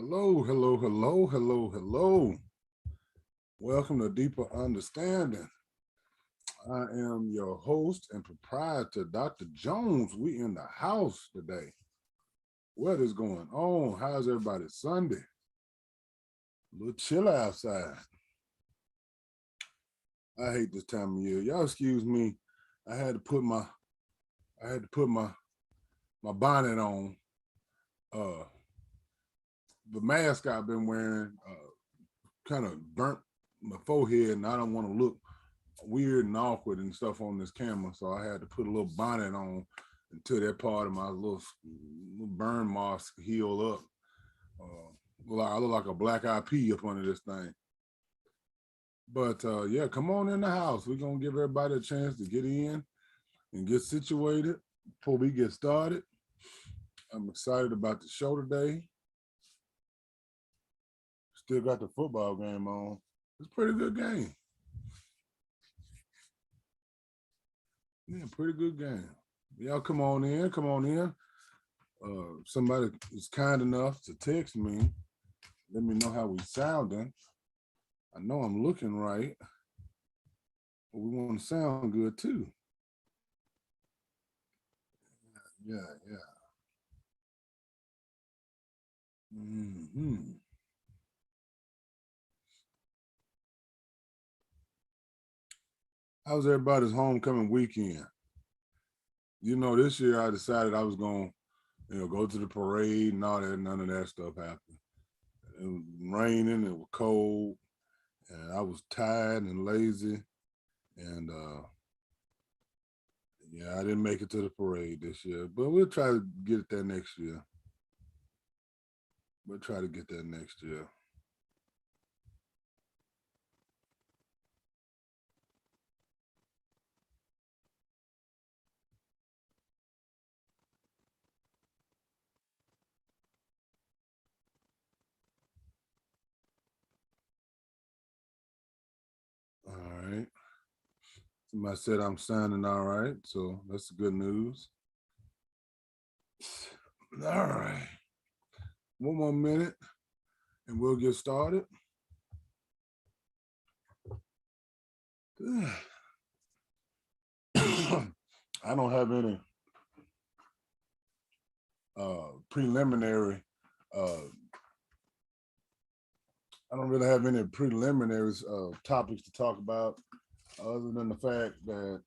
Hello, hello, hello, hello, hello. Welcome to Deeper Understanding. I am your host and proprietor, Dr. Jones. We in the house today. What is going on? How's everybody Sunday? A little chilly outside. I hate this time of year. Y'all excuse me. I had to put my I had to put my bonnet on. Uh the mask I've been wearing kind of burnt my forehead, and I don't want to look weird and awkward and stuff on this camera, so I had to put a little bonnet on until that part of my little burn marks heal up. I look like a black eyed pea up under this thing. But yeah, come on in the house. We're gonna give everybody a chance to get in and get situated before we get started. I'm excited about the show today. Still got the football game on. It's a pretty good game. Yeah, pretty good game. Y'all come on in, come on in. Somebody is kind enough to text me. Let me know how we sounding. I know I'm looking right, but we want to sound good too. Yeah, yeah. Hmm. How's everybody's homecoming weekend? This year I decided I was going to, go to the parade and all that. None of that stuff happened. It was raining, it was cold, and I was tired and lazy. And yeah, I didn't make it to the parade this year, but we'll try to get it there next year. We'll try to get there next year. All right. Somebody said I'm sounding all right, so that's good news. All right. One more minute and we'll get started. I don't have any preliminary. Uh, I don't really have any preliminary topics to talk about, other than the fact that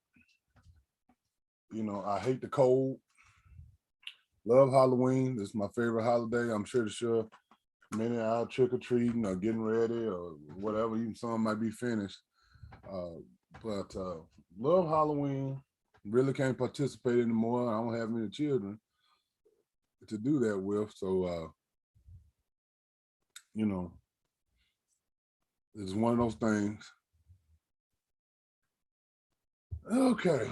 I hate the cold. Love Halloween. This is my favorite holiday. I'm sure many are out trick or treating or getting ready or whatever. Even some might be finished. Uh, but love Halloween. Really can't participate anymore. I don't have many children to do that with. So, you know, it's one of those things. Okay.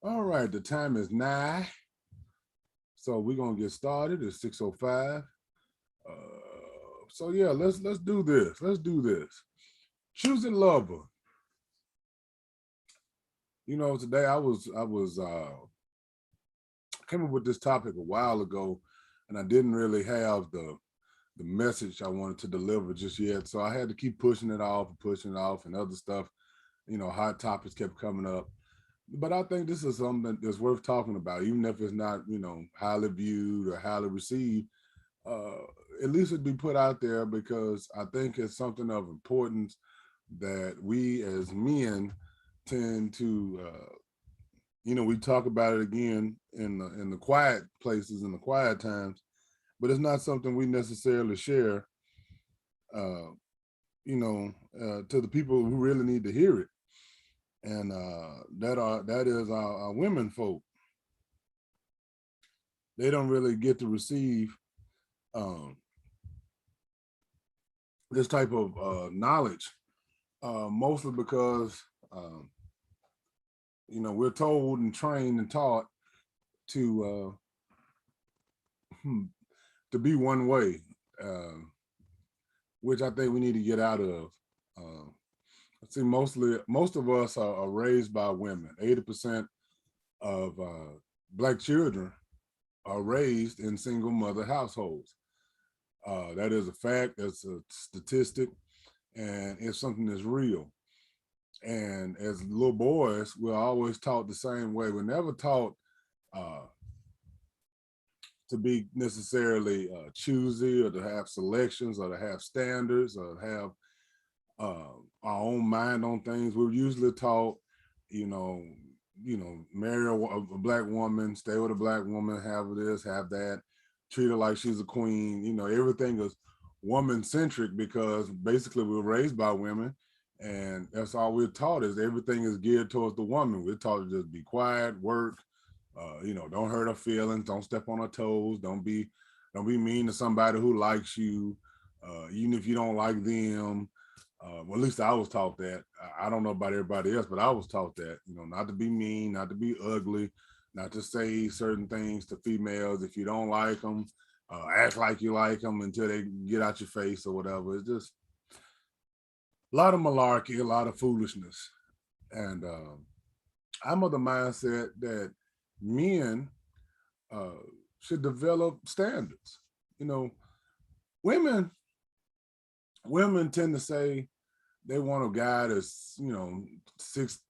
All right. The time is 9. So we're gonna get started. It's 6:05. So yeah, let's do this. Let's do this. Choosey Lover. Today I was came up with this topic a while ago, and I didn't really have the message I wanted to deliver just yet. So I had to keep pushing it off, and other stuff. Hot topics kept coming up. But I think this is something that's worth talking about, even if it's not, highly viewed or highly received. Uh, at least it'd be put out there because I think it's something of importance that we as men tend to, we talk about it again in the quiet places, in the quiet times, but it's not something we necessarily share, uh, to the people who really need to hear it, and that is our women folk. They don't really get to receive um, this type of knowledge, mostly because we're told and trained and taught to to be one way, uh, which I think we need to get out of. Uh, See, most of us are raised by women. 80% of Black children are raised in single mother households. That is a fact. That's a statistic, and it's something that's real. And as little boys, we're always taught the same way. We're never taught uh, to be necessarily choosy, or to have selections, or to have standards, or to have our own mind on things. We're usually taught, you know, marry a black woman, stay with a black woman, have this, have that, treat her like she's a queen. Everything is woman centric because basically we're raised by women, and that's all we're taught is everything is geared towards the woman. We're taught to just be quiet, work, don't hurt her feelings, don't step on her toes, don't be mean to somebody who likes you, even if you don't like them. Well, at least I was taught that. I don't know about everybody else, but I was taught that, not to be mean, not to be ugly, not to say certain things to females. If you don't like them, act like you like them until they get out your face or whatever. It's just a lot of malarkey, a lot of foolishness. And I'm of the mindset that men uh, should develop standards. You know, women women tend to say they want a guy that's 6'3",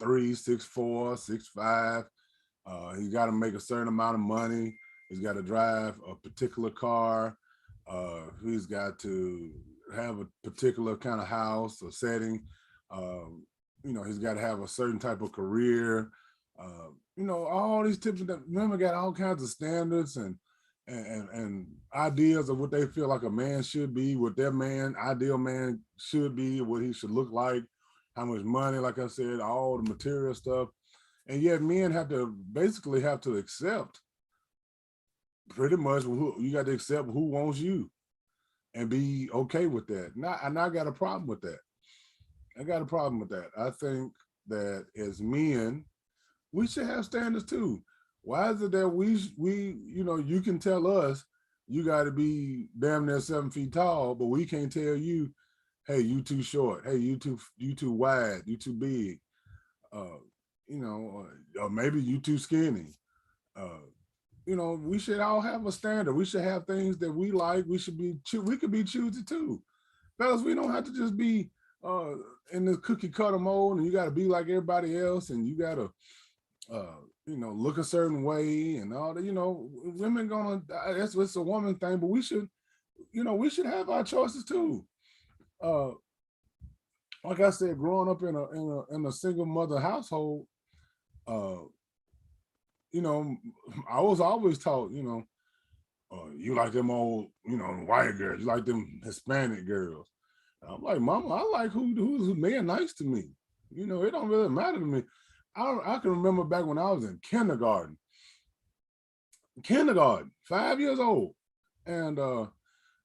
6'4", 6'5". He's got to make a certain amount of money. He's got to drive a particular car. He's got to have a particular kind of house or setting. He's got to have a certain type of career. All these tips that women got all kinds of standards and ideas of what they feel like a man should be, what their ideal man should be, what he should look like, how much money, like I said, all the material stuff. And yet men basically have to accept pretty much you got to accept who wants you and be okay with that. And I got a problem with that. I think that as men, we should have standards too. Why is it that you can tell us you got to be damn near 7 feet tall, but we can't tell you, hey, you too short. Hey, you too wide. You too big. Or maybe you too skinny. We should all have a standard. We should have things that we like. We could be choosy too. Fellas, we don't have to just be uh, in this cookie cutter mold and you got to be like everybody else and you got to look a certain way and all that. Women it's a woman thing, but we should have our choices too. Uh, like I said, growing up in a single mother household, uh, I was always taught, you like them old, white girls, you like them Hispanic girls. And I'm like, Mama, I like who's man nice to me. It don't really matter to me. I can remember back when I was in kindergarten, 5 years old. And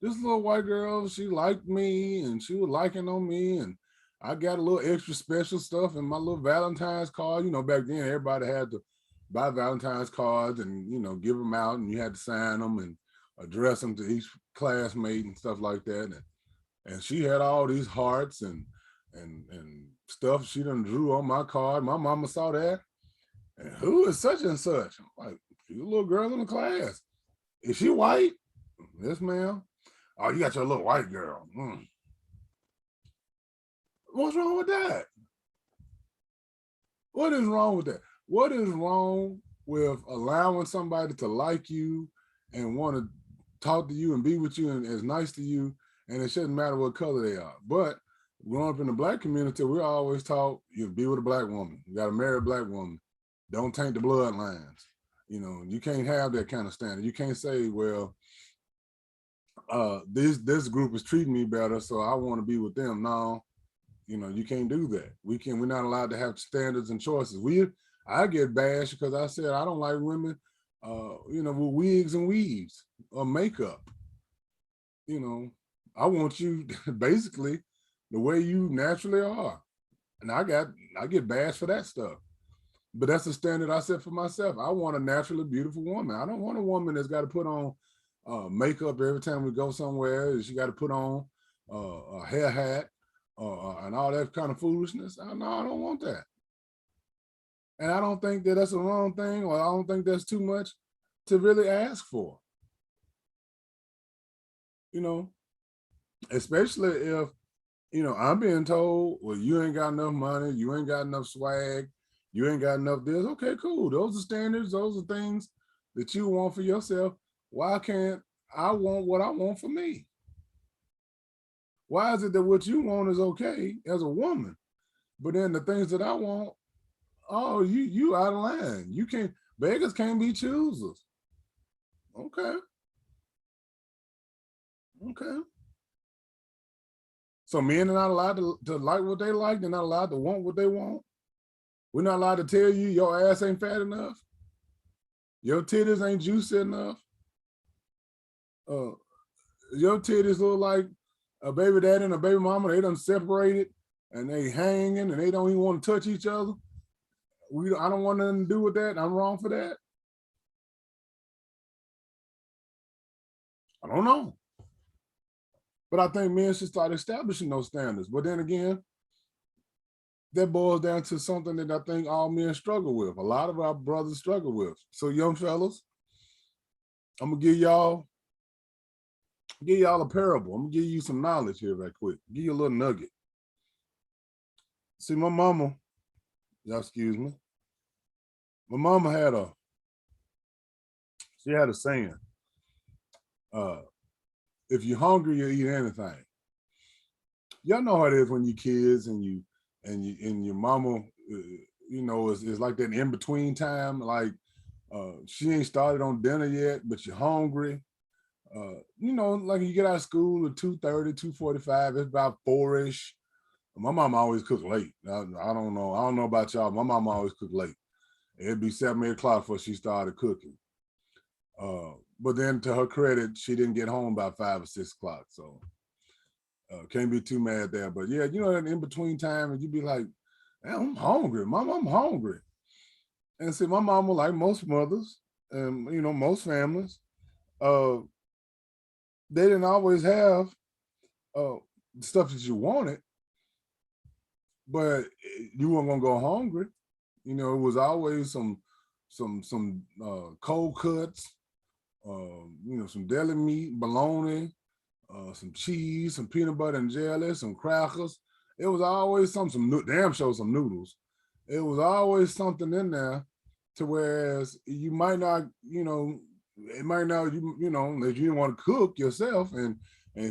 this little white girl, she liked me and she was liking on me. And I got a little extra special stuff in my little Valentine's card. Back then everybody had to buy Valentine's cards and, give them out and you had to sign them and address them to each classmate and stuff like that. And she had all these hearts and stuff she done drew on my card. My mama saw that. And who is such and such? I'm like, she's a little girl in the class. Is she white? Yes, ma'am. Oh, you got your little white girl. What's wrong with that? What is wrong with that? What is wrong with allowing somebody to like you and want to talk to you and be with you and is nice to you, and it shouldn't matter what color they are? But growing up in the black community, we're always taught you be with a black woman. You got to marry a black woman. Don't taint the bloodlines. You can't have that kind of standard. You can't say, well, this group is treating me better, so I want to be with them. No, you can't do that. We're not allowed to have standards and choices. I get bashed because I said I don't like women, with wigs and weaves or makeup. I want you basically the way you naturally are. And I get bashed for that stuff. But that's the standard I set for myself. I want a naturally beautiful woman. I don't want a woman that's got to put on makeup every time we go somewhere. She got to put on a hair hat and all that kind of foolishness. No, I don't want that. And I don't think that that's a wrong thing, or I don't think that's too much. to really ask for, you know, especially if, I'm being told, well, you ain't got enough money, you ain't got enough swag, you ain't got enough this. Okay, cool. Those are standards. Those are things that you want for yourself. Why can't I want what I want for me? Why is it that what you want is okay as a woman, but then the things that I want, oh, you out of line. You can't, beggars can't be choosers. Okay, okay. So men are not allowed to like what they like. They're not allowed to want what they want. We're not allowed to tell you your ass ain't fat enough. Your titties ain't juicy enough. Uh, your titties look like a baby daddy and a baby mama. They done separated and they hanging and they don't even want to touch each other. I don't want nothing to do with that. I'm wrong for that. I don't know. But I think men should start establishing those standards. But then again, that boils down to something that I think all men struggle with. A lot of our brothers struggle with. So young fellas, I'm gonna give y'all a parable. I'm gonna give you some knowledge here right quick. Give you a little nugget. See, my mama, y'all excuse me. My mama had a saying. If you're hungry, you eat anything. Y'all know how it is when you kids and your mama, is like that in between time. Like she ain't started on dinner yet, but you're hungry. Like you get out of school at 2:30, 2:45. It's about 4-ish. My mom always cook late. I don't know. I don't know about y'all. My mom always cook late. It'd be 7, 8 o'clock before she started cooking. But then to her credit, she didn't get home by 5 or 6 o'clock. So can't be too mad there. But yeah, that in between time, and you'd be like, I'm hungry. Mom, I'm hungry. And see, my mama, like most mothers, and most families, they didn't always have stuff that you wanted, but you weren't gonna go hungry. It was always some cold cuts, some deli meat, bologna, some cheese, some peanut butter and jelly, some crackers. It was always some damn sure some noodles. It was always something in there, to whereas you might not, it might not, if you didn't want to cook yourself, and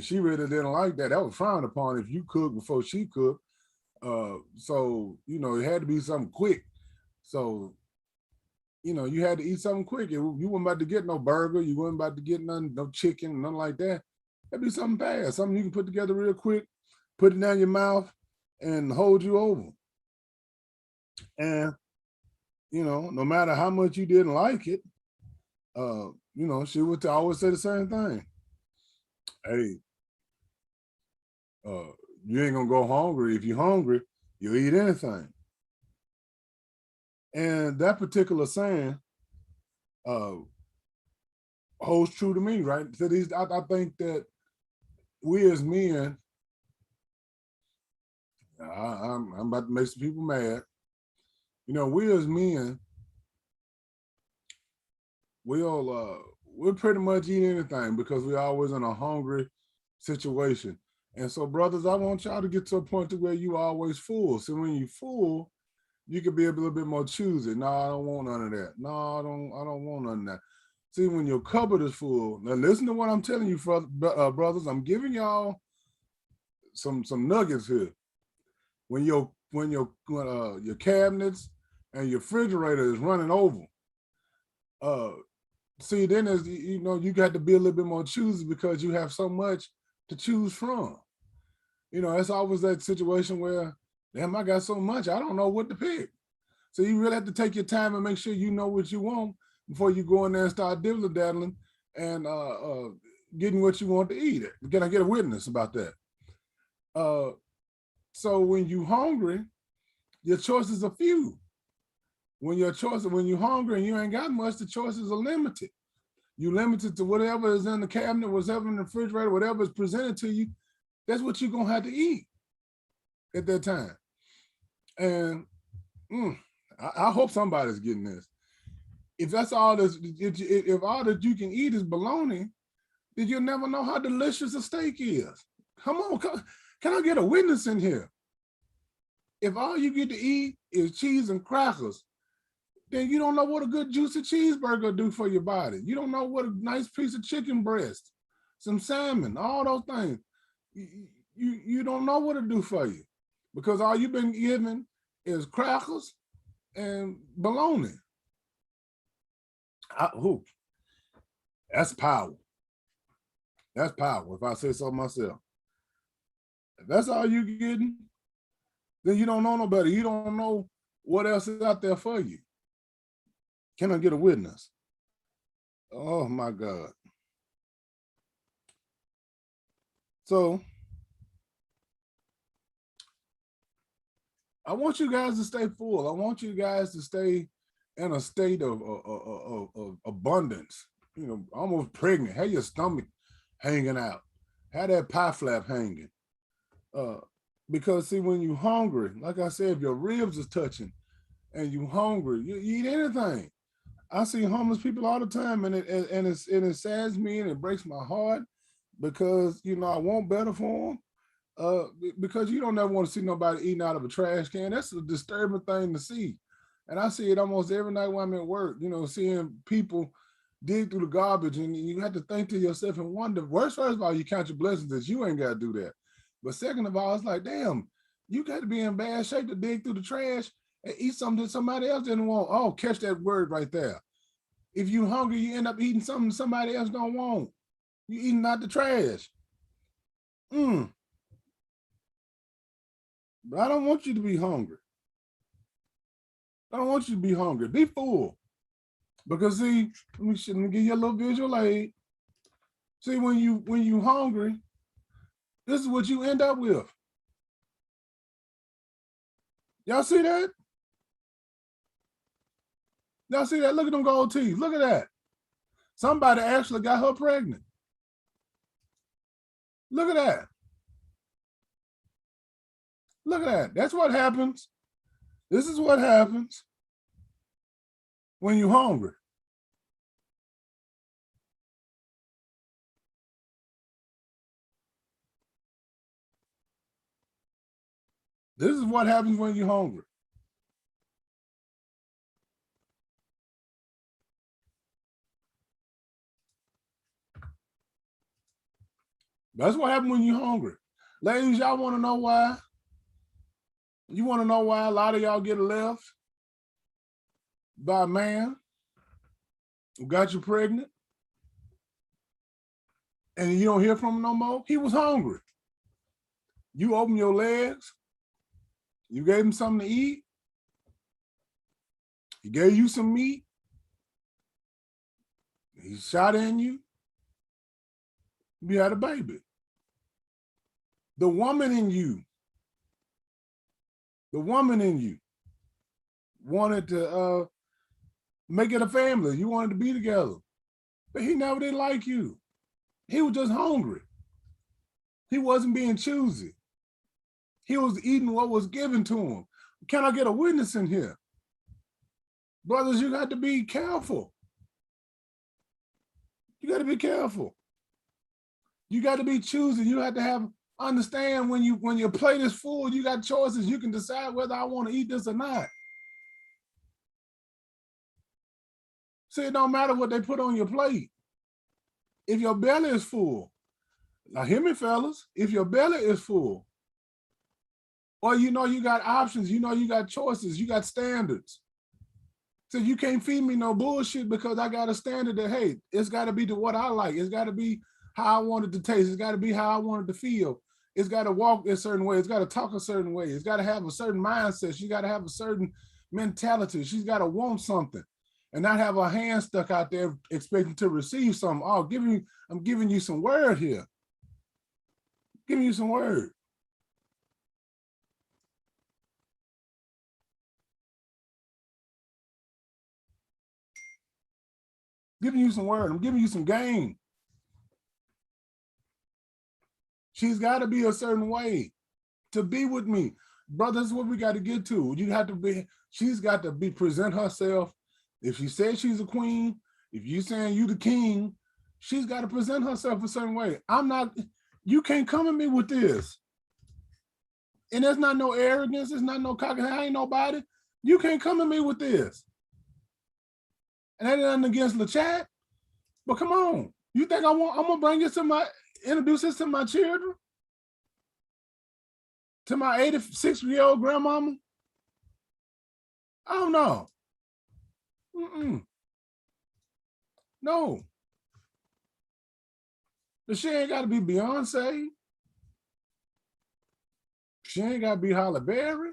she really didn't like that. That was frowned upon if you cooked before she cooked. So it had to be something quick. So you had to eat something quick. You weren't about to get no burger. You weren't about to get no chicken, nothing like that. That'd be something fast, something you can put together real quick, put it down your mouth, and hold you over. And no matter how much you didn't like it, she would always say the same thing. Hey, you ain't gonna go hungry. If you're hungry, you'll eat anything. And that particular saying holds true to me, right? So I think that we as men, I'm about to make some people mad. We as men, we'll pretty much eat anything because we're always in a hungry situation. And so, brothers, I want y'all to get to a point to where you always full. So when you full, you can be a little bit more choosy. No, I don't want none of that. No, I don't want none of that. See, when your cupboard is full, now listen to what I'm telling you, brothers. I'm giving y'all some nuggets here. When your cabinets and your refrigerator is running over, see, then as you got to be a little bit more choosy because you have so much to choose from. It's always that situation where, damn, I got so much, I don't know what to pick. So you really have to take your time and make sure you know what you want before you go in there and start diddle-daddling and getting what you want to eat. Can I get a witness about that? So when you're hungry, your choices are few. When you're hungry and you ain't got much, the choices are limited. You limited to whatever is in the cabinet, whatever in the refrigerator, whatever is presented to you. That's what you're gonna have to eat at that time. And I hope somebody's getting this. If that's all that's, if all that you can eat is bologna, then you'll never know how delicious a steak is. Come on, can I get a witness in here? If all you get to eat is cheese and crackers, then you don't know what a good juicy cheeseburger do for your body. You don't know what a nice piece of chicken breast, some salmon, all those things. You don't know what to do for you because all you've been given is crackers and bologna. That's power. That's power. If I say so myself, if that's all you getting, then you don't know no better. You don't know what else is out there for you. Can I get a witness? Oh my God. So I want you guys to stay full. I want you guys to stay in a state of abundance, you know, almost pregnant. Have your stomach hanging out. Have that pie flap hanging. Because see, when you're hungry, like I said, if your ribs is touching and you hungry, you eat anything. I see homeless people all the time, and it saddens me and it breaks my heart because you know I want better for them. Because you don't ever want to see nobody eating out of a trash can. That's a disturbing thing to see. And I see it almost every night when I'm at work, you know, seeing people dig through the garbage and you have to think to yourself and wonder, first of all, you count your blessings that you ain't got to do that. But second of all, it's like, damn, you got to be in bad shape to dig through the trash and eat something that somebody else didn't want. Oh, catch that word right there. If you hungry, you end up eating something somebody else don't want. You eating out the trash. But I don't want you to be hungry. I don't want you to be hungry. Be full. Because see, let me give you a little visual aid. See, when you hungry, this is what you end up with. Y'all see that? Y'all see that? Look at them gold teeth. Look at that. Somebody actually got her pregnant. Look at that. Look at that. That's what happens. This is what happens when you're hungry. This is what happens when you're hungry. That's what happens when you're hungry. Ladies, y'all want to know why? You want to know why a lot of y'all get left by a man who got you pregnant and you don't hear from him no more? He was hungry. You open your legs, you gave him something to eat, he gave you some meat, he shot in you, you had a baby. The woman in you wanted to make it a family. You wanted to be together, but he never did like you. He was just hungry. He wasn't being choosy. He was eating what was given to him. Can I get a witness in here? Brothers, you got to be careful. You got to be careful. You got to be choosy. You have to understand when your plate is full, you got choices. You can decide whether I want to eat this or not. See, it don't matter what they put on your plate. If your belly is full, now hear me, fellas, if your belly is full, or you know you got options, you know you got choices, you got standards. So you can't feed me no bullshit because I got a standard that, hey, it's got to be to what I like. It's got to be how I want it to taste. It's got to be how I want it to feel. It's got to walk a certain way. It's got to talk a certain way. It's got to have a certain mindset. She got to have a certain mentality. She's got to want something and not have her hand stuck out there expecting to receive something. Oh, I'm giving you some word here. Giving you some word. Giving you some word. I'm giving you some game. She's got to be a certain way to be with me. Brother, this is what we got to get to. You have to be, she's got to be present herself If she says she's a queen, if you saying you the king, she's got to present herself a certain way. I'm not, you can't come at me with this. And there's not no arrogance, it's not no cocky, I ain't nobody. You can't come at me with this. And that ain't nothing against LeChat, but come on. You think I'm gonna bring this to introduce this to my children? To my 86-year-old grandmama? I don't know. No. But she ain't got to be Beyonce. She ain't got to be Halle Berry.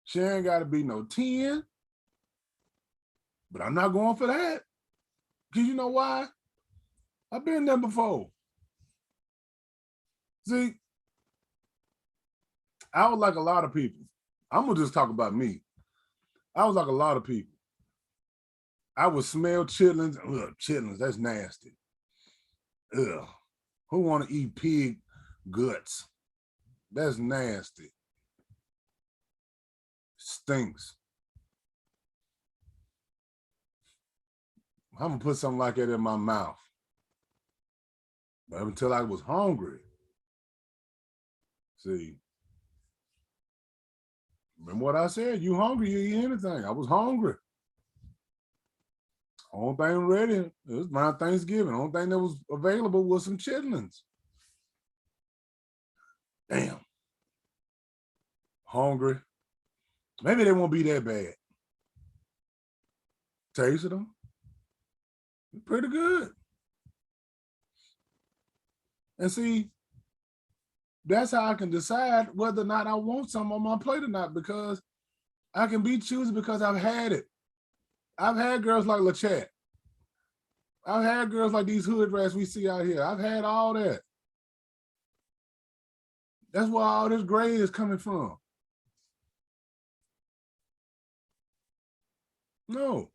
She ain't got to be no 10. But I'm not going for that. Because you know why? I've been there before. See, I was like a lot of people. I'm going to just talk about me. I was like a lot of people. I would smell chitlins. Ugh, chitlins, that's nasty. Ugh. Who want to eat pig guts? That's nasty. Stinks. I'm going to put something like that in my mouth. But until I was hungry. See, remember what I said? You hungry, you eat anything. I was hungry. Only thing ready, it was around Thanksgiving. Only thing that was available was some chitlins. Damn. Hungry. Maybe they won't be that bad. Tasted them. Pretty good. And see, that's how I can decide whether or not I want something on my plate or not, because I can be choosy because I've had it. I've had girls like LeChat. I've had girls like these hood rats we see out here. I've had all that. That's where all this gray is coming from. No.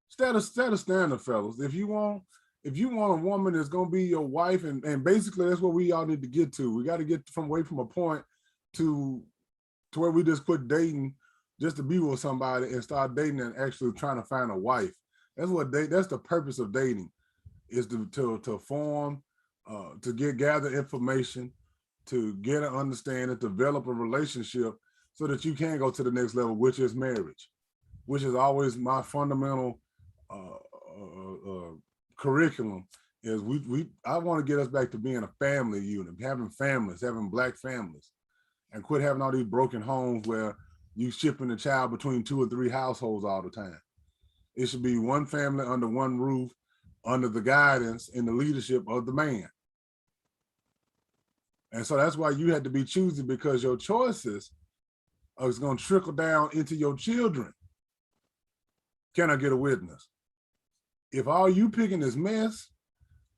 Instead of standard, fellas, if you want a woman that's gonna be your wife, and basically that's what we all need to get to. We got to get away from a point to where we just quit dating just to be with somebody and start dating and actually trying to find a wife. That's the purpose of dating, is to form, to gather information, to get an understanding, develop a relationship so that you can go to the next level, which is marriage, which is always my fundamental curriculum. Is I want to get us back to being a family unit, having families, having Black families, and quit having all these broken homes where you shipping the child between 2 or 3 households all the time. It should be one family under one roof, under the guidance and the leadership of the man. And so that's why you had to be choosy, because your choices are going to trickle down into your children. Can I get a witness? If all you picking is mess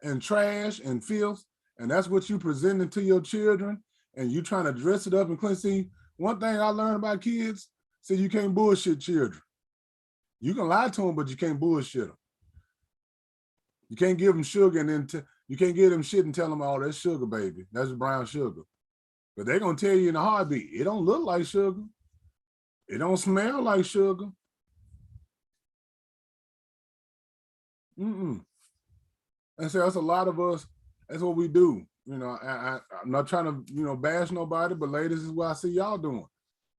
and trash and filth, and that's what you presenting to your children, and you trying to dress it up and clean. See, one thing I learned about kids, so you can't bullshit children. You can lie to them, but you can't bullshit them. You can't give them sugar and then you can't give them shit and tell them, oh, that's sugar, baby. That's brown sugar. But they're going to tell you in a heartbeat, it don't look like sugar. It don't smell like sugar. And so that's a lot of us, that's what we do. You know, I'm not trying to, bash nobody, but ladies, is what I see y'all doing.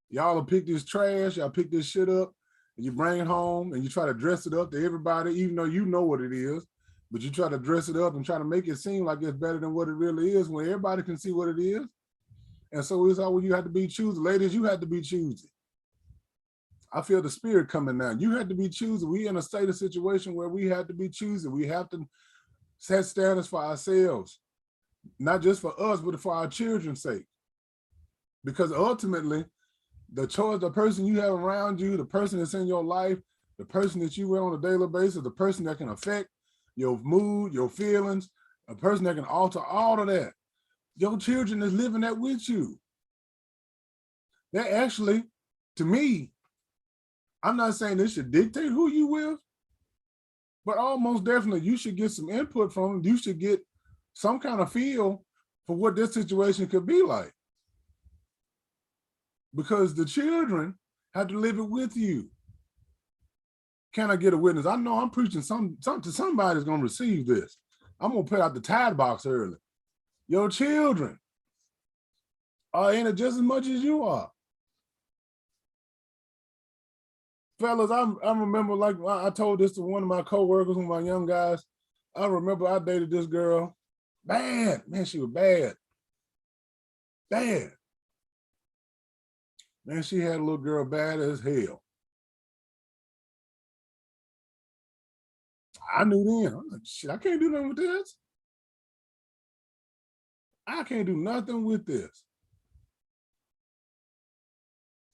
Y'all will pick this trash, y'all pick this shit up, and you bring it home and you try to dress it up to everybody, even though you know what it is, but you try to dress it up and try to make it seem like it's better than what it really is, when everybody can see what it is. And so it's all, you have to be choosy. Ladies, you have to be choosy. I feel the spirit coming now. You had to be choosy. We in a state of situation where we have to be choosy. We have to set standards for ourselves, not just for us, but for our children's sake. Because ultimately, the choice, the person you have around you, the person that's in your life, the person that you with on a daily basis, the person that can affect your mood, your feelings, a person that can alter all of that. Your children is living that with you. They're actually, to me, I'm not saying this should dictate who you with, but almost definitely you should get some input from them. You should get some kind of feel for what this situation could be like. Because the children have to live it with you. Can I get a witness? I know I'm preaching something to somebody that's going to receive this. I'm going to put out the tithe box early. Your children are in it just as much as you are. Fellas, I remember, like I told this to one of my coworkers, one of my young guys. I remember I dated this girl. Bad, man, she was bad. Bad. Man, she had a little girl bad as hell. I knew then. I was like, shit, I can't do nothing with this. I can't do nothing with this.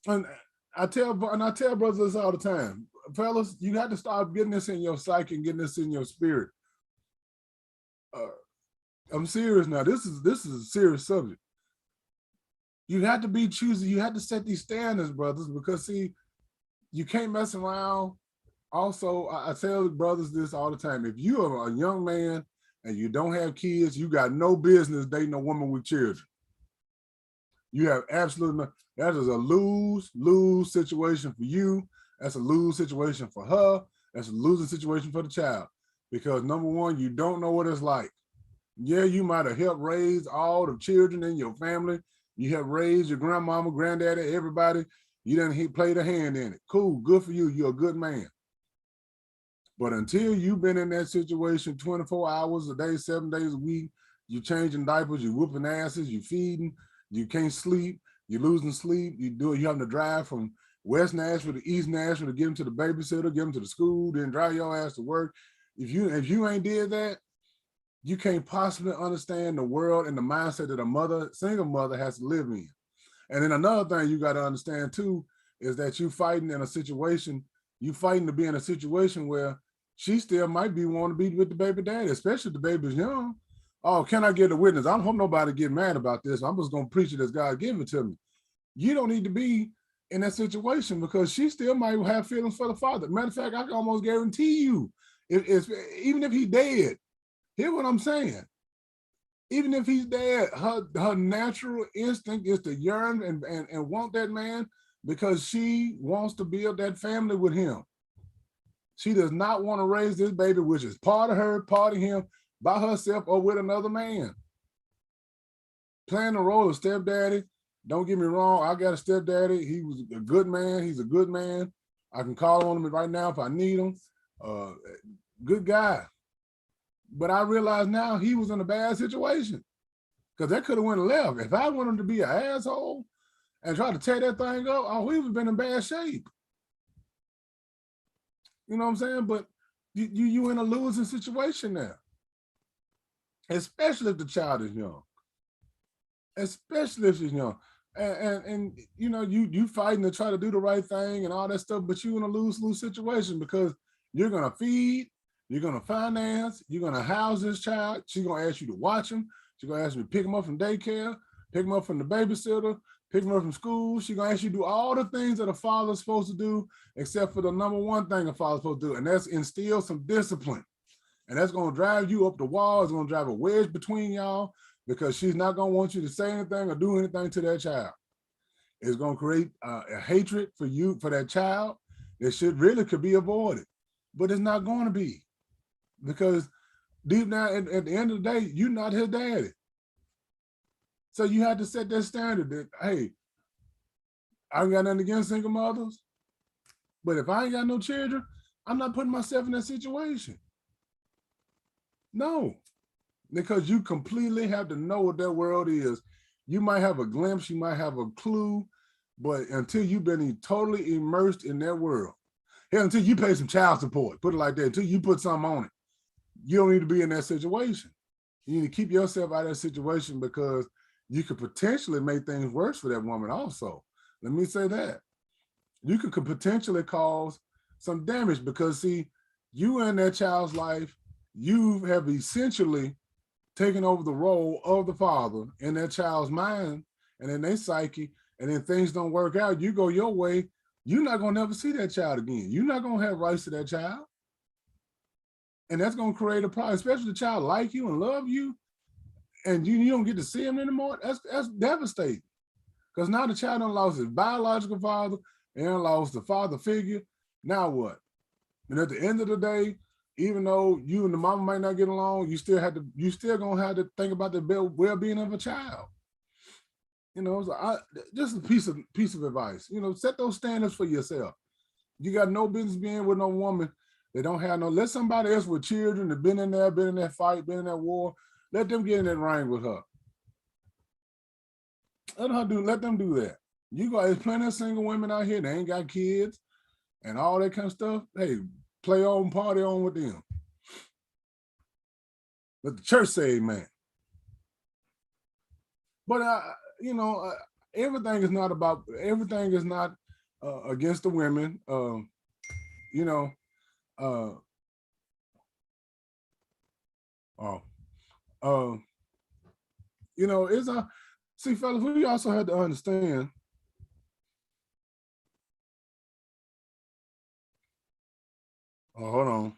And I tell brothers this all the time. Fellas, you got to start getting this in your psyche and getting this in your spirit. I'm serious now. This is a serious subject. You have to be choosy. You have to set these standards, brothers, because see, you can't mess around. Also, I tell brothers this all the time. If you are a young man and you don't have kids, you got no business dating a woman with children. You have absolutely no, that is a lose-lose situation for you. That's a lose situation for her. That's a losing situation for the child. Because number one, you don't know what it's like. Yeah, you might have helped raise all the children in your family. You have raised your grandmama, granddaddy, everybody. You done played a hand in it. Cool, good for you. You're a good man. But until you've been in that situation 24 hours a day, 7 days a week, you changing diapers, you whooping asses, you feeding, you can't sleep, you're losing sleep, you having to drive from West Nashville to East Nashville to get them to the babysitter, get them to the school, then drive your ass to work. If you ain't did that, you can't possibly understand the world and the mindset that a single mother has to live in. And then another thing you got to understand too, is that you fighting to be in a situation where she still might be wanting to be with the baby daddy, especially if the baby's young. Oh, can I get a witness? I don't hope nobody get mad about this. I'm just going to preach it as God give it to me. You don't need to be in that situation because she still might have feelings for the father. Matter of fact, I can almost guarantee you, even if he's dead, hear what I'm saying. Even if he's dead, her natural instinct is to yearn and want that man because she wants to build that family with him. She does not want to raise this baby, which is part of her, part of him, by herself or with another man. Playing the role of stepdaddy, don't get me wrong, I got a stepdaddy. He was a good man. He's a good man. I can call on him right now if I need him. Good guy. But I realize now he was in a bad situation because that could have went left. If I wanted to be an asshole and try to tear that thing up, oh, we would have been in bad shape. You know what I'm saying? But you in a losing situation now, especially if the child is young. Especially if she's young. And you know, you fighting to try to do the right thing and all that stuff, but you in a lose-lose situation because you're gonna feed, you're gonna finance, you're gonna house this child. She's gonna ask you to watch him. She's gonna ask you to pick him up from daycare, pick him up from the babysitter, pick him up from school. She's gonna ask you to do all the things that a father's supposed to do, except for the number one thing a father's supposed to do, and that's instill some discipline. And that's gonna drive you up the wall. It's gonna drive a wedge between y'all because she's not gonna want you to say anything or do anything to that child. It's gonna create a hatred for you, for that child that could be avoided, but it's not gonna be because deep down at the end of the day, you're not his daddy. So you have to set that standard that, hey, I ain't got nothing against single mothers, but if I ain't got no children, I'm not putting myself in that situation. No, because you completely have to know what that world is. You might have a glimpse, you might have a clue, but until you've been totally immersed in that world, hell, until you pay some child support, put it like that, until you put something on it, you don't need to be in that situation. You need to keep yourself out of that situation because you could potentially make things worse for that woman also. Let me say that. You could potentially cause some damage because see, you in that child's life, you have essentially taken over the role of the father in that child's mind and in their psyche, and then things don't work out, you go your way, you're not gonna never see that child again. You're not gonna have rights to that child. And that's gonna create a problem, especially if the child like you and love you, and you don't get to see him anymore. That's devastating. Because now the child done lost his biological father and lost the father figure. Now what? And at the end of the day, even though you and the mama might not get along, you still gonna have to think about the well-being of a child. So just a piece of advice. Set those standards for yourself. You got no business being with no woman that don't have no. Let somebody else with children that been in that fight, been in that war. Let them get in that ring with her. Let them do that. There's plenty of single women out here that ain't got kids and all that kind of stuff. Hey, play on, party on with them. Let the church say amen. But everything is not against the women. You know, uh, oh, it's a see, fellas. We also had to understand. Oh, hold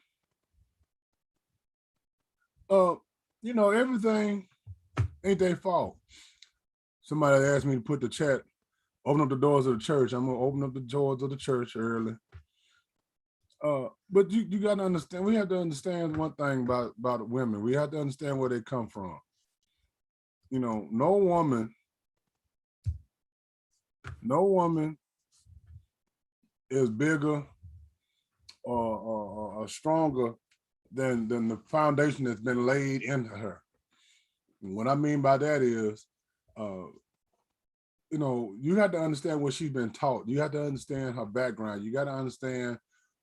on. Everything ain't their fault. Somebody asked me to put the chat, open up the doors of the church. I'm gonna open up the doors of the church early. But you got to understand. We have to understand one thing about women. We have to understand where they come from. No woman is bigger or stronger than the foundation that's been laid into her. And what I mean by that is, you have to understand what she's been taught. You have to understand her background. You got to understand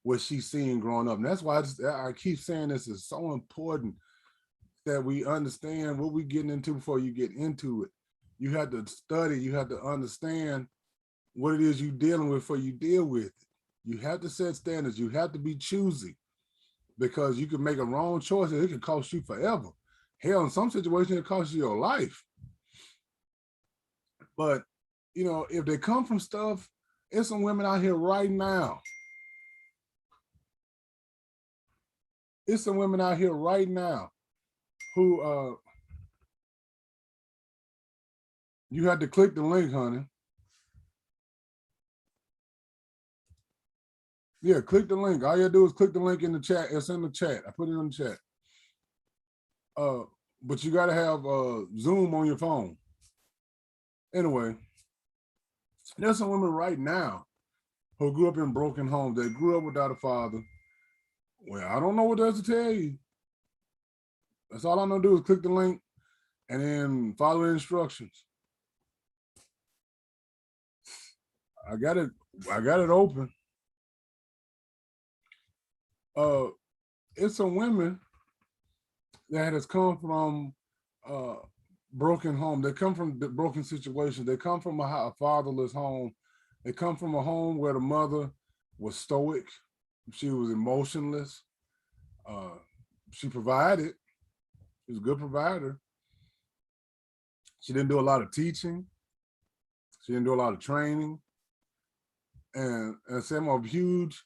what she's seen growing up. And that's why I keep saying this is so important that we understand what we're getting into before you get into it. You have to study. You have to understand what it is you're dealing with before you deal with it. You have to set standards. You have to be choosy, because you can make a wrong choice and it can cost you forever. Hell, in some situations, it costs you your life. But, if they come from stuff, there's some women out here right now. It's some women out here right now who you had to click the link, honey. Yeah, click the link. All you do is click the link in the chat. It's in the chat. I put it in the chat. But you got to have Zoom on your phone. Anyway, there's some women right now who grew up in broken homes. They grew up without a father. Well, I don't know what else to tell you. That's all I'm gonna do is click the link and then follow the instructions. I got it open. It's some women that has come from broken home. They come from the broken situations. They come from a fatherless home. They come from a home where the mother was stoic. She was emotionless. She provided. She was a good provider. She didn't do a lot of teaching. She didn't do a lot of training. And so I'm a huge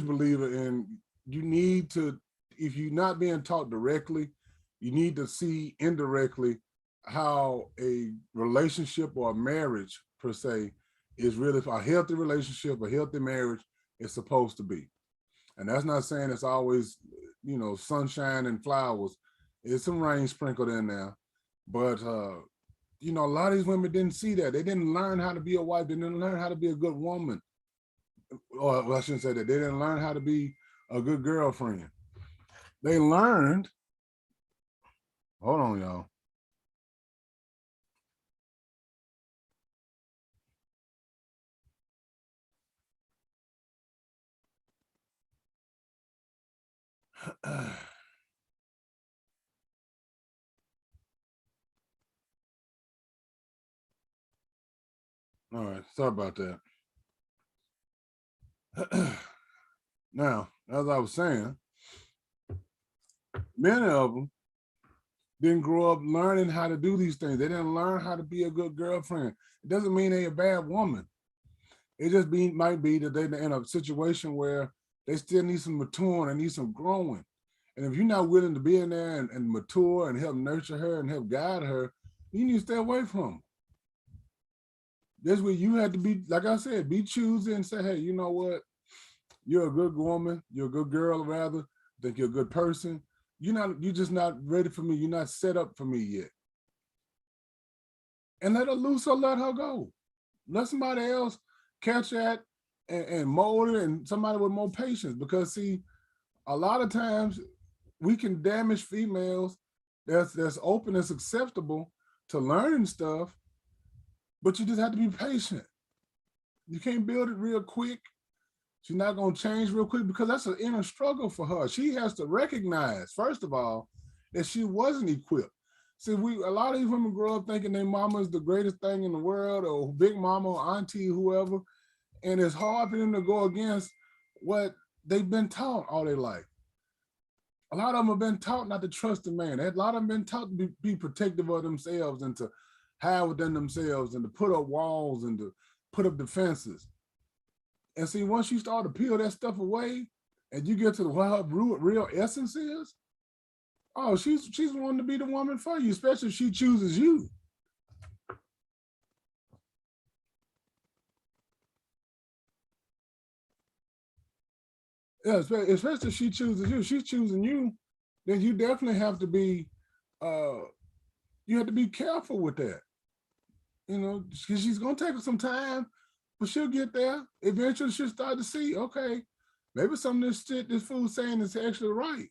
believer in, you need to, if you're not being taught directly, you need to see indirectly how a relationship or a marriage per se is really a healthy relationship, a healthy marriage is supposed to be. And that's not saying it's always, sunshine and flowers. There's some rain sprinkled in there. But, a lot of these women didn't see that. They didn't learn how to be a wife. They didn't learn how to be a good woman. Or well, I shouldn't say that. They didn't learn how to be a good girlfriend. They learned, hold on, y'all. All right, sorry about that. Now, as I was saying, many of them didn't grow up learning how to do these things. They didn't learn how to be a good girlfriend. It doesn't mean they're a bad woman. It just might be that they're in a situation where they still need some maturing and need some growing. And if you're not willing to be in there and mature and help nurture her and help guide her, you need to stay away from them. That's where you have to be, like I said, be choosy and say, hey, you know what? You're a good woman. You're a good girl, rather. I think you're a good person. You're just not ready for me. You're not set up for me yet. And let her loose or let her go. Let somebody else catch that and mold it, and somebody with more patience. Because see, a lot of times we can damage females that's open and acceptable to learning stuff, but you just have to be patient. You can't build it real quick. She's not gonna change real quick because that's an inner struggle for her. She has to recognize, first of all, that she wasn't equipped. See, a lot of these women grow up thinking their mama is the greatest thing in the world, or big mama, or auntie, whoever, and it's hard for them to go against what they've been taught all their life. A lot of them have been taught not to trust a man. A lot of them been taught to be protective of themselves and to hide within themselves and to put up walls and to put up defenses. And see, once you start to peel that stuff away and you get to what her real essence is, oh, she's wanting to be the woman for you, especially if she chooses you. Yeah, especially if she chooses you. If she's choosing you, then you definitely have to be, you have to be careful with that. You know, because she's gonna take some time, but she'll get there. Eventually, she'll start to see, okay, maybe some of this shit this fool's saying is actually right.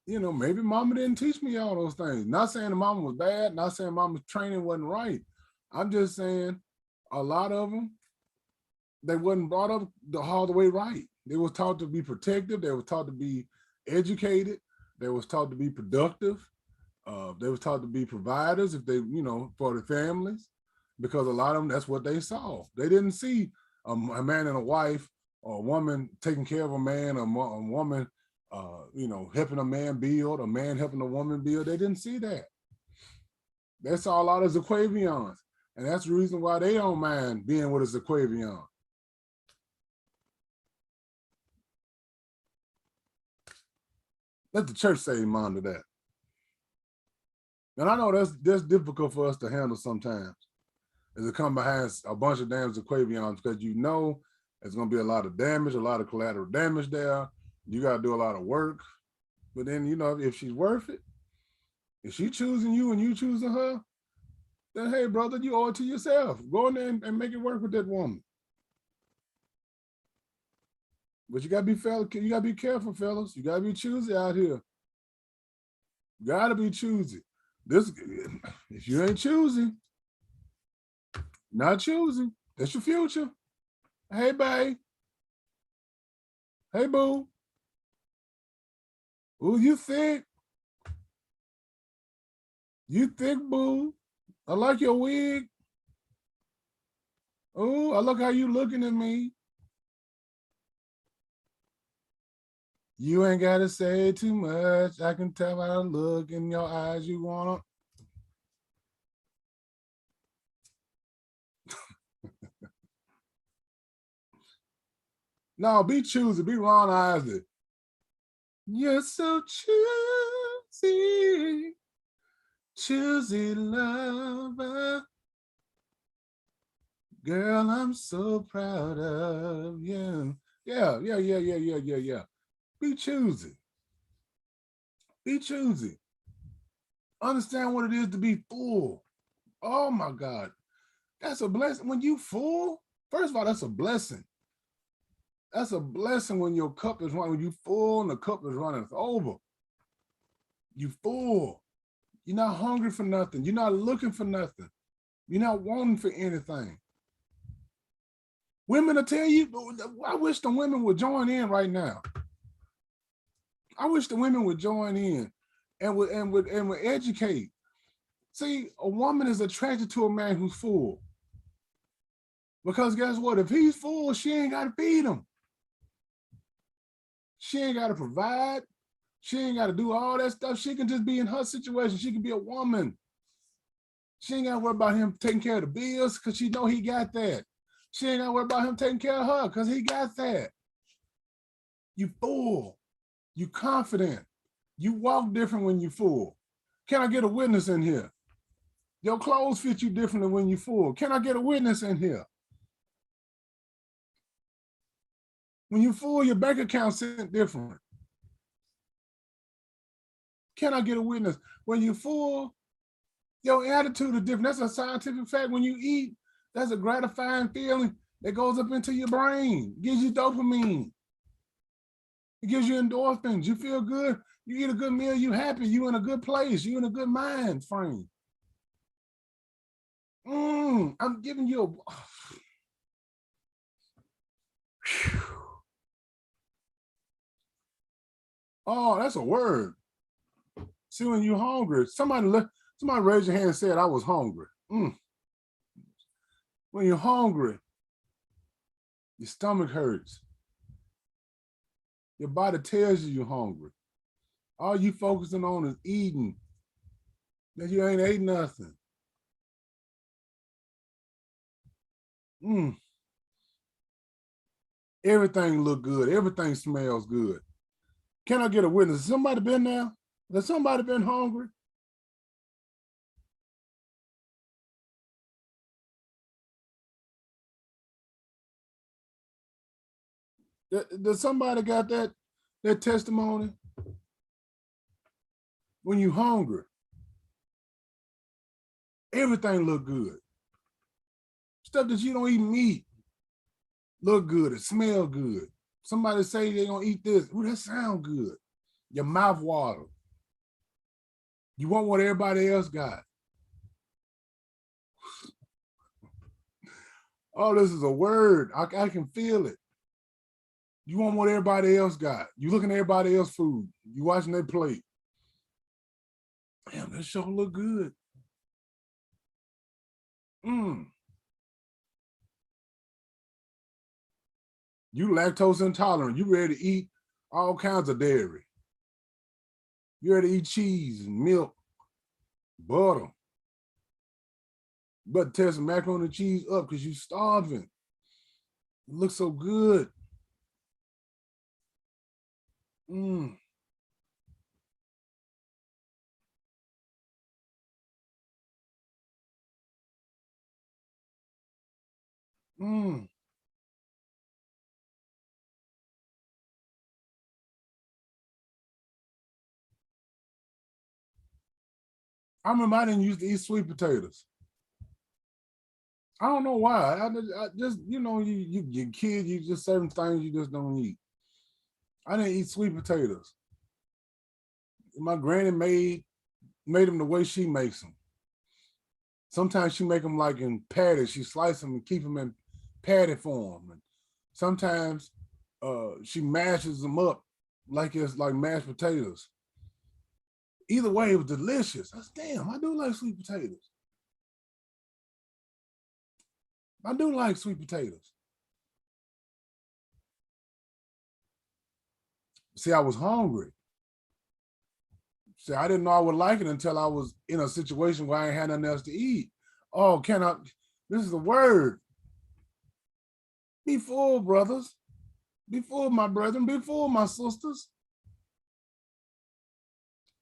You know, maybe mama didn't teach me all those things. Not saying the mama was bad, not saying mama's training wasn't right. I'm just saying a lot of them, they wasn't brought up all the way right. They was taught to be protective. They was taught to be educated. They was taught to be productive. They was taught to be providers if they, you know, for the families, because a lot of them, that's what they saw. They didn't see a man and a wife, or a woman taking care of a man, or a woman, you know, helping a man build, a man helping a woman build. They didn't see that. They saw a lot of Zaquavians, and that's the reason why they don't mind being with a Zaquavian. Let the church say amen to that. And I know that's difficult for us to handle sometimes, is to come behind a bunch of damn Zaquavians, because you know there's gonna be a lot of damage, a lot of collateral damage there. You gotta do a lot of work. But then, you know, if she's worth it, if she's choosing you and you choosing her, then hey, brother, you owe it to yourself. Go in there and make it work with that woman. But you gotta be careful, fellas. You gotta be choosy out here. You gotta be choosy. This, if you ain't choosy, not choosing, that's your future. Hey, babe. Hey, boo. Ooh, you thick. You thick, boo. I like your wig. Oh, I look how you looking at me. You ain't got to say too much. I can tell by the look in your eyes you want to. No, be choosy. Be Ron Isley. You're so choosy. Choosey lover. Girl, I'm so proud of you. Yeah. Be choosy. Be choosy. Understand what it is to be full. Oh my God. That's a blessing. When you full, first of all, that's a blessing. That's a blessing when your cup is running, when you full and the cup is running over. You full. You're not hungry for nothing. You're not looking for nothing. You're not wanting for anything. Women will tell you, I wish the women would join in right now. I wish the women would join in and would educate. See, a woman is attracted to a man who's full. Because guess what? If he's full, she ain't got to feed him. She ain't got to provide. She ain't got to do all that stuff. She can just be in her situation. She can be a woman. She ain't got to worry about him taking care of the bills because she know he got that. She ain't got to worry about him taking care of her because he got that. You full. You confident. You walk different when you full. Can I get a witness in here? Your clothes fit you differently when you full. Can I get a witness in here? When you're full, your bank account sent different. Can I get a witness? When you're full, your attitude is different. That's a scientific fact. When you eat, that's a gratifying feeling that goes up into your brain. It gives you dopamine. It gives you endorphins. You feel good. You eat a good meal, you happy. You in a good place. You in a good mind frame. I'm giving you a... Oh, that's a word. See, when you're hungry, somebody raised your hand and said, I was hungry. When you're hungry, your stomach hurts. Your body tells you you're hungry. All you focusing on is eating. That you ain't ate nothing. Everything look good. Everything smells good. Can I get a witness? Has somebody been there? Has somebody been hungry? Does somebody got that testimony? When you hungry, everything look good. Stuff that you don't even eat look good. It smell good. Somebody say they gonna eat this. Ooh, that sound good. Your mouth water. You want what everybody else got. Oh, this is a word. I can feel it. You want what everybody else got. You looking at everybody else's food. You watching their plate. Damn, that sure look good. You lactose intolerant. You ready to eat all kinds of dairy. You ready to eat cheese and milk, butter. But tear some macaroni and cheese up because you starving. It looks so good. I remember I didn't used to eat sweet potatoes. I don't know why. I just, you kid, you just certain things you just don't eat. I didn't eat sweet potatoes. My granny made them the way she makes them. Sometimes she make them like in patties. She slice them and keep them in patty form. And sometimes she mashes them up like it's like mashed potatoes. Either way, it was delicious. I said, damn, I do like sweet potatoes. I do like sweet potatoes. See, I was hungry. See, I didn't know I would like it until I was in a situation where I ain't had nothing else to eat. Oh, this is a word. Be full, brothers. Be full, my brethren. Be full, my sisters.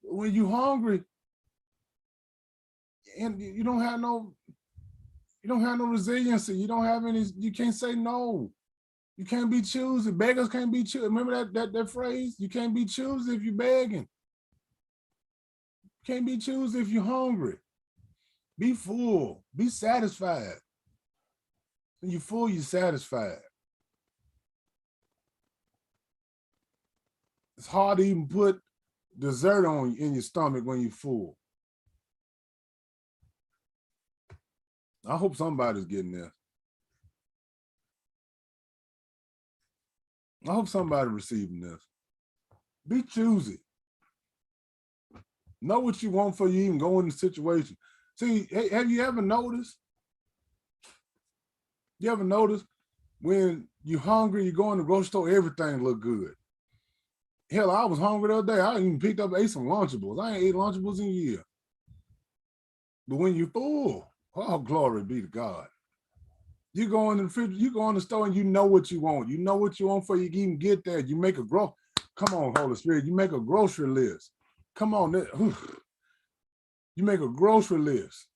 When you hungry and you don't have no resiliency, you can't say no. You can't be choosy. Beggars can't be choosy. Remember that phrase? You can't be choosy if you're begging. You can't be choosy if you're hungry. Be full. Be satisfied. When you're full, you're satisfied. It's hard to even put dessert in your stomach when you're full. I hope somebody's getting there. I hope somebody's receiving this. Be choosy. Know what you want before you even go in the situation. See, have you ever noticed? You ever notice when you're hungry, you go in the grocery store, everything look good. Hell, I was hungry the other day. I even ate some Lunchables. I ain't ate Lunchables in a year. But when you're full, oh, glory be to God. You go in the fridge, you go in the store and you know what you want. You know what you want before you even get there. You make come on, Holy Spirit. You make a grocery list. Come on. You make a grocery list.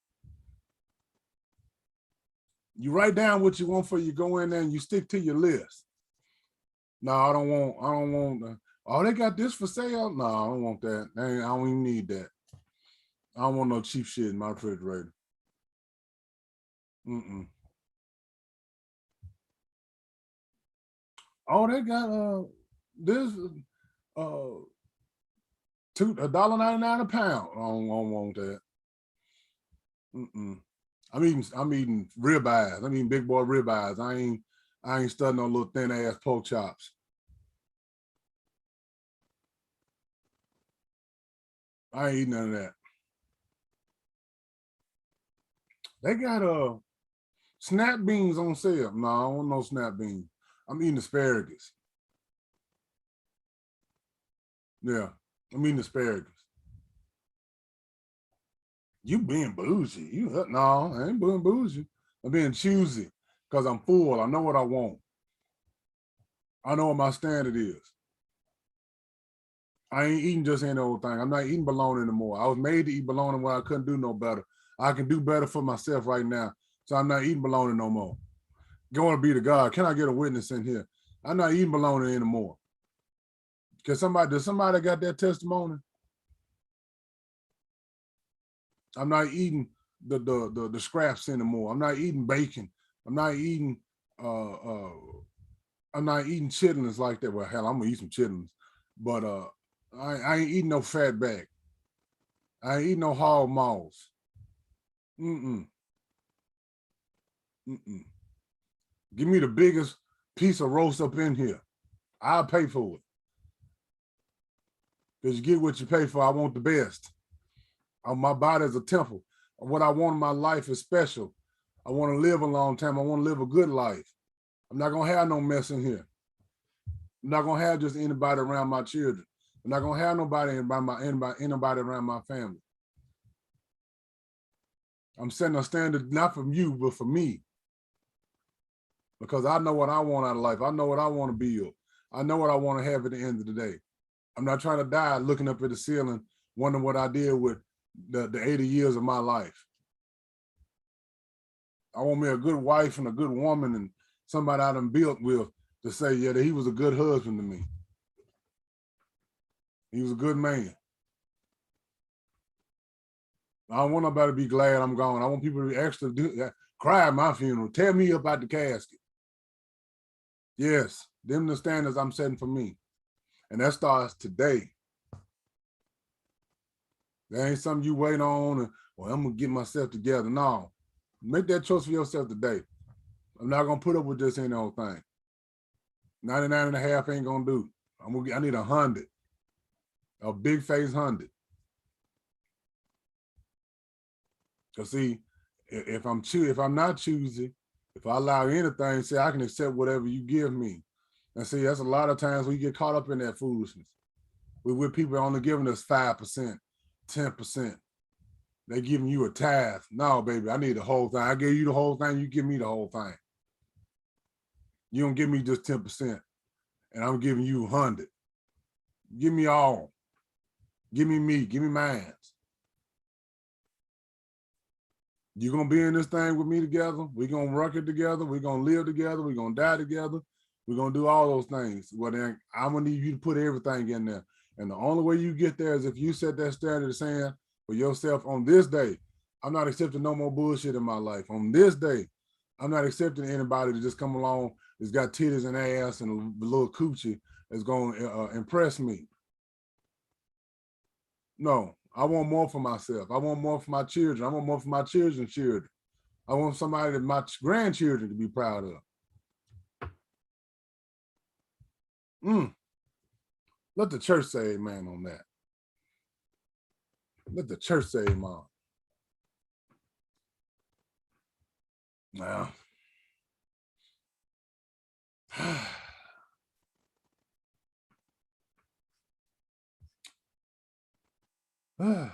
You write down what you want before you go in there and you stick to your list. No, I don't want, oh, they got this for sale? No, I don't want that. I don't even need that. I don't want no cheap shit in my refrigerator. Mm-mm. Oh, they got this $1.99 a pound. I don't want that. Mm-mm. I'm eating ribeyes. I'm eating big boy ribeyes. I ain't studying on little thin ass pork chops. I ain't eating none of that. They got snap beans on sale. No, I don't want no snap beans. I'm eating asparagus. Yeah, I'm eating asparagus. You being bougie. You no, I ain't being bougie. I'm being choosy because I'm full. I know what I want. I know what my standard is. I ain't eating just any old thing. I'm not eating bologna anymore. I was made to eat bologna when I couldn't do no better. I can do better for myself right now. So I'm not eating bologna no more. Going to be the God. Can I get a witness in here? I'm not eating bologna anymore. Does somebody got that testimony? I'm not eating the scraps anymore. I'm not eating bacon. I'm not eating uh uh I'm not eating chitlins like that. Well, hell, I'm gonna eat some chitlins, but I ain't eating no fat back. I ain't eating no hog maws. Mm-mm. Mm-mm. Give me the biggest piece of roast up in here. I'll pay for it. Because you get what you pay for. I want the best. My body is a temple. What I want in my life is special. I want to live a long time. I want to live a good life. I'm not gonna have no mess in here. I'm not gonna have just anybody around my children. I'm not gonna have anybody around my family. I'm setting a standard not from you, but for me. Because I know what I want out of life. I know what I want to build. I know what I want to have at the end of the day. I'm not trying to die looking up at the ceiling, wondering what I did with the 80 years of my life. I want me a good wife and a good woman and somebody I done built with to say, yeah, that he was a good husband to me. He was a good man. I don't want nobody to be glad I'm gone. I want people to be extra cry at my funeral. Tear me up out the casket. Yes, them the standards I'm setting for me. And that starts today. That ain't something you wait on and, well, I'm gonna get myself together. No, make that choice for yourself today. I'm not gonna put up with this any old thing. 99 and a half ain't gonna do. I need 100, a big face 100. Cause see, if I'm not choosy, if I allow anything, say I can accept whatever you give me. And see, that's a lot of times we get caught up in that foolishness. We with people only giving us 5%, 10%. They giving you a tithe. No, baby, I need the whole thing. I gave you the whole thing, you give me the whole thing. You don't give me just 10%, and I'm giving you 100. Give me all. Give me, give me mine. You're gonna be in this thing with me together. We're gonna rock it together. We're gonna live together. We're gonna die together. We're gonna do all those things. Well, then I'm gonna need you to put everything in there. And the only way you get there is if you set that standard of saying for yourself on this day, I'm not accepting no more bullshit in my life. On this day, I'm not accepting anybody to just come along that's got titties and ass and a little coochie that's gonna impress me. No, I want more for myself. I want more for my children. I want more for my children's children. I want somebody that my grandchildren to be proud of. Let the church say amen on that. Let the church say amen. Now, I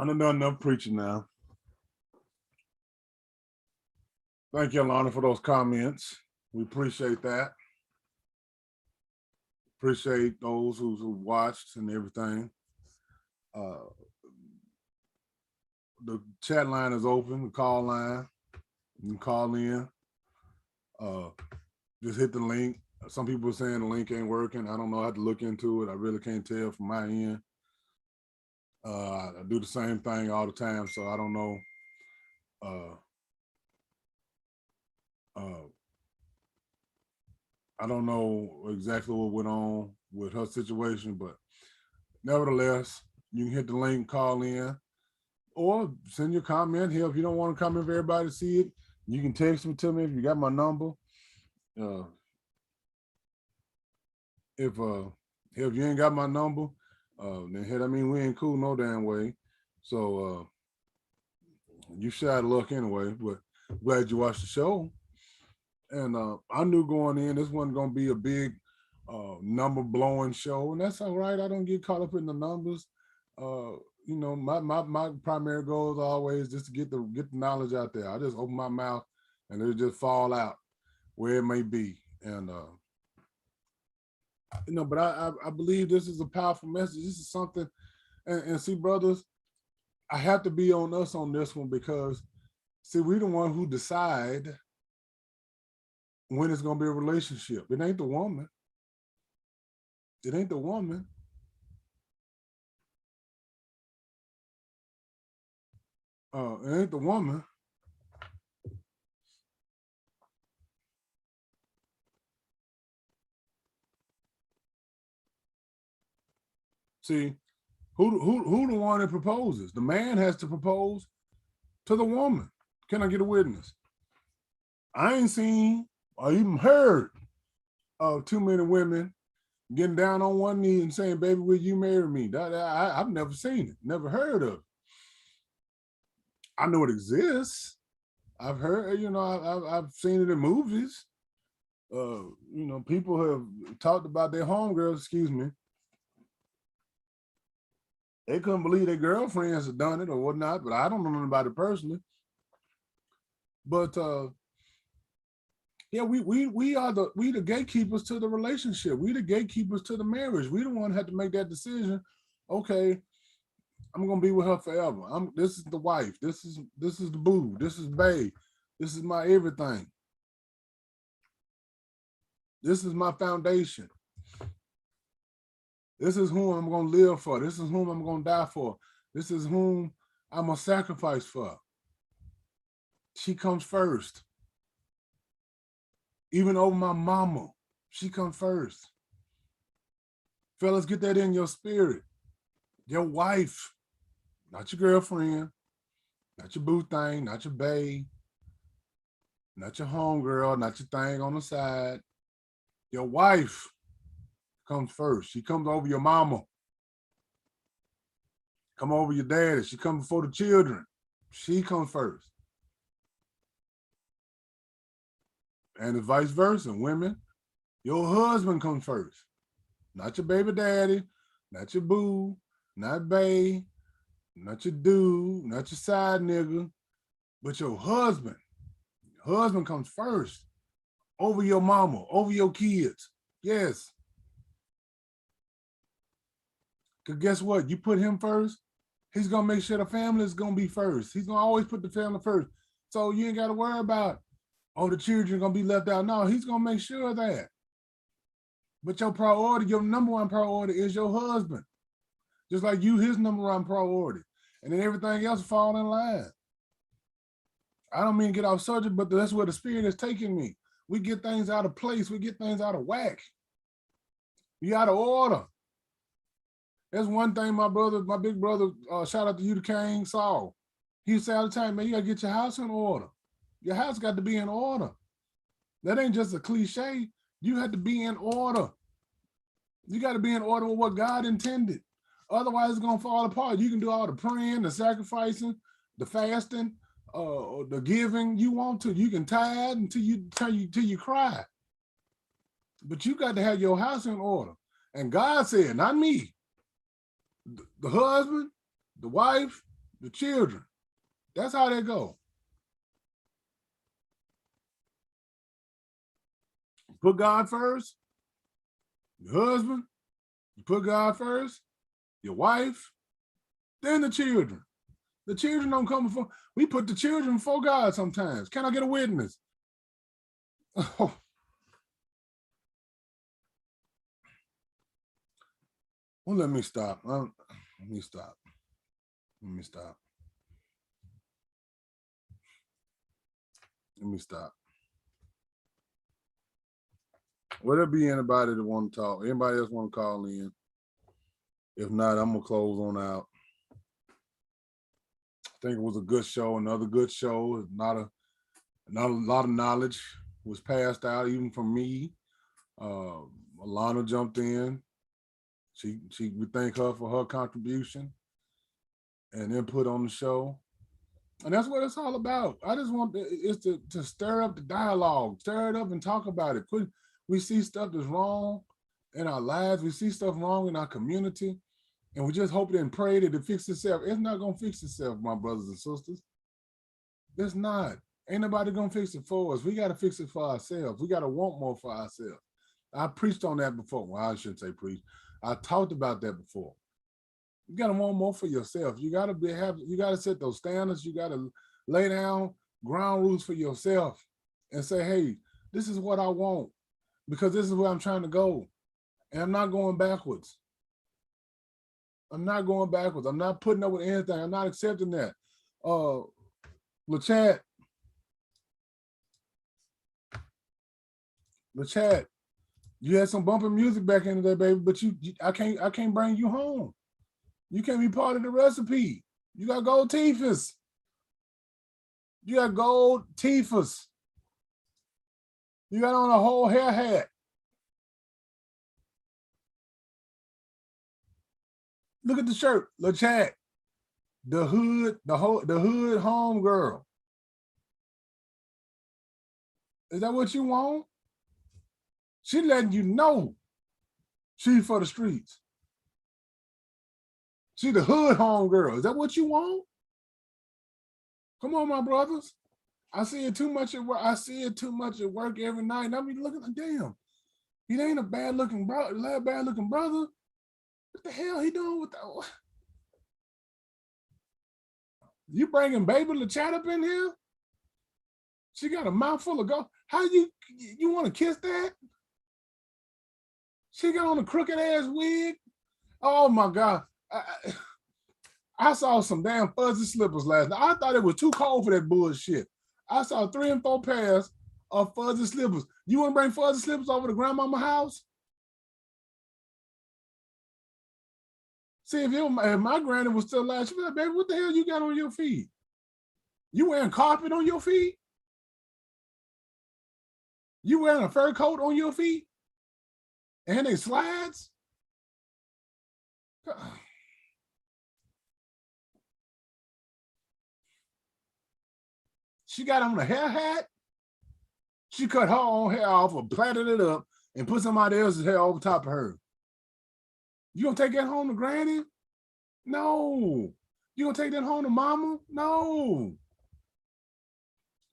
done enough preaching now. Thank you, Alana, for those comments. We appreciate that. Appreciate those who watched and everything. Uh, the chat line is open, the call line. You can call in. Uh, just hit the link. Some people are saying the link ain't working. I don't know. I have to look into it. I really can't tell from my end. I do the same thing all the time, so I don't know. Uh, I don't know exactly what went on with her situation, but nevertheless, you can hit the link, call in, or send your comment here. If you don't want to comment for everybody to see it, you can text me to me if you got my number. Uh, if you ain't got my number, then hell, I mean we ain't cool no damn way. So you shot luck anyway. But glad you watched the show. And I knew going in this wasn't gonna be a big number blowing show, and that's all right. I don't get caught up in the numbers. You know, my primary goal is always just to get the knowledge out there. I just open my mouth and it'll just fall out where it may be. And you know, but I believe this is a powerful message. This is something, and see, brothers, I have to be on us on this one because see, we the one who decide when it's gonna be a relationship. It ain't the woman. It ain't the woman. It ain't the woman. See, who the one that proposes? The man has to propose to the woman. Can I get a witness? I ain't seen or even heard of too many women getting down on one knee and saying, "Baby, will you marry me?" I've never seen it, never heard of it. I know it exists. I've heard, you know, I've seen it in movies. You know, people have talked about their homegirls, excuse me. They couldn't believe their girlfriends had done it or whatnot, but I don't know about it personally. But yeah, we are the gatekeepers to the relationship. We the gatekeepers to the marriage. We the one have to make that decision. Okay, I'm gonna be with her forever. This is the wife. This is the boo. This is bae. This is my everything. This is my foundation. This is whom I'm gonna live for. This is whom I'm gonna die for. This is whom I'm gonna sacrifice for. She comes first. Even over my mama, she comes first. Fellas, get that in your spirit. Your wife, not your girlfriend, not your boo thing, not your bae, not your homegirl, not your thing on the side. Your wife comes first. She comes over your mama. Come over your daddy. She comes before the children. She comes first. And it's vice versa. Women, your husband comes first. Not your baby daddy, not your boo, not bae, not your dude, not your side nigga, but your husband. Your husband comes first over your mama, over your kids. Yes. Because guess what? You put him first, he's going to make sure the family is going to be first. He's going to always put the family first. So you ain't got to worry about, oh, the children are going to be left out. No, he's going to make sure of that. But your priority, your number one priority is your husband. Just like you, his number one priority. And then everything else fall in line. I don't mean to get off subject, but that's where the spirit is taking me. We get things out of place. We get things out of whack. We out of order. That's one thing my big brother, shout out to you, the King, Saul. He said all the time, man, you got to get your house in order. Your house got to be in order. That ain't just a cliche. You have to be in order. You got to be in order with what God intended. Otherwise, it's going to fall apart. You can do all the praying, the sacrificing, the fasting, the giving you want to. You can tithe until you cry. But you got to have your house in order. And God said, not me, the husband, the wife, the children. That's how they go. Put God first, Your husband, you put God first, your wife, then the children. The children don't come before. We put the children before God sometimes. Can I get a witness? Oh, well, let me stop. Let me stop. Let me stop. Let me stop. Will there be anybody that want to talk? Anybody else want to call in? If not, I'm gonna close on out. I think it was a good show, another good show. Not a lot of knowledge was passed out, even from me. Alana jumped in. We thank her for her contribution and input on the show. And that's what it's all about. I just want is to stir up the dialogue, stir it up and talk about it. We see stuff that's wrong in our lives. We see stuff wrong in our community. And we just hope and pray that it fixes itself. It's not going to fix itself, my brothers and sisters. It's not. Ain't nobody going to fix it for us. We got to fix it for ourselves. We got to want more for ourselves. I preached on that before. Well, I shouldn't say preach. I talked about that before. You got to want more for yourself. You got to you got to set those standards. You got to lay down ground rules for yourself and say, hey, this is what I want because this is where I'm trying to go. And I'm not going backwards. I'm not going backwards. I'm not putting up with anything. I'm not accepting that. LaChat, you had some bumping music back in the day, baby, but I can't bring you home. You can't be part of the recipe. You got gold teethers. You got gold teethers. You got on a whole hair hat. Look at the shirt, LaChat. The hood home girl. Is that what you want? She letting you know she's for the streets. She the hood home girl. Is that what you want? Come on, my brothers. I see it too much at work. I see it too much at work every night. And I be looking like, damn, he ain't a bad looking brother. What the hell he doing with that? You bringing baby LaChat up in here? She got a mouthful of gold. How you want to kiss that? She got on a crooked ass wig. Oh my God. I saw some damn fuzzy slippers last night. I thought it was too cold for that bullshit. I saw 3 and 4 pairs of fuzzy slippers. You want to bring fuzzy slippers over to grandmama's house? See, if my granny was still alive, she'd be like, baby, what the hell you got on your feet? You wearing carpet on your feet? You wearing a fur coat on your feet? And they slides? She got on a hair hat. She cut her own hair off or plaited it up and put somebody else's hair over top of her. You gonna take that home to granny? No. You gonna take that home to mama? No.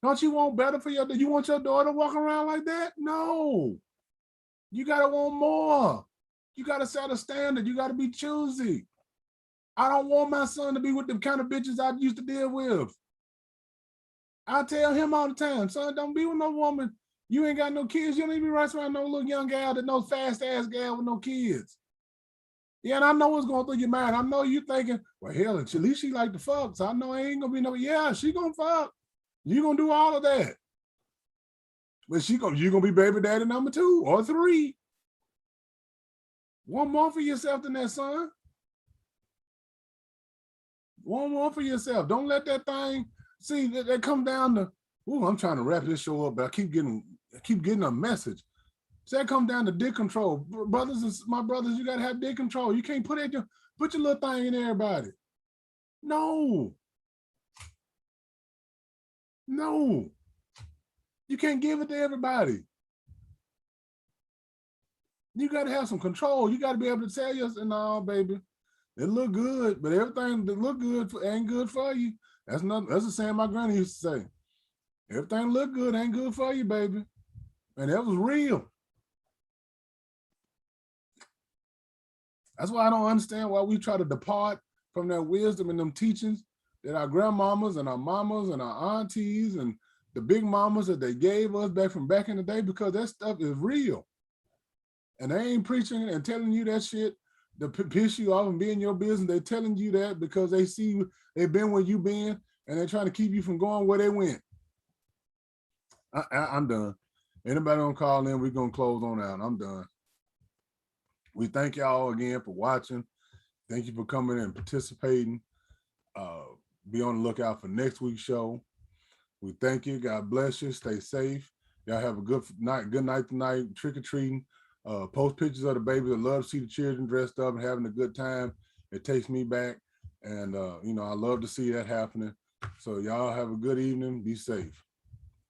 Don't you want better for your daughter? You want your daughter to walk around like that? No. You gotta want more. You gotta set a standard. You gotta be choosy. I don't want my son to be with the kind of bitches I used to deal with. I tell him all the time, son, don't be with no woman. You ain't got no kids. You don't even be right around no little young gal that no fast ass gal with no kids. Yeah, and I know what's going through your mind. I know you thinking, well, hell, at least she like to fuck. So I know I ain't gonna be no, yeah, she gonna fuck. You gonna do all of that. But you gonna be baby daddy number 2 or 3. One more for yourself than that, son. One more for yourself. Don't let that thing, see, that come down to, ooh, I'm trying to wrap this show up, but I keep getting a message. So that comes down to dick control. Brothers and my brothers, you gotta have dick control. You can't put your little thing in everybody. No. No. You can't give it to everybody. You gotta have some control. You gotta be able to tell yourself, no, baby, it look good, but everything that look good ain't good for you. That's the saying my granny used to say. Everything look good ain't good for you, baby. And that was real. That's why I don't understand why we try to depart from that wisdom and them teachings that our grandmamas and our mamas and our aunties and the big mamas that they gave us back in the day, because that stuff is real. And they ain't preaching and telling you that shit to piss you off and be in your business. They're telling you that because they see they've been where you been and they're trying to keep you from going where they went. I'm done. Anybody gonna call in, we're gonna close on out. I'm done. We thank y'all again for watching. Thank you for coming and participating. Be on the lookout for next week's show. We thank you. God bless you. Stay safe. Y'all have a good night. Good night tonight. Trick or treating. Post pictures of the babies. I love to see the children dressed up and having a good time. It takes me back, and I love to see that happening. So y'all have a good evening. Be safe.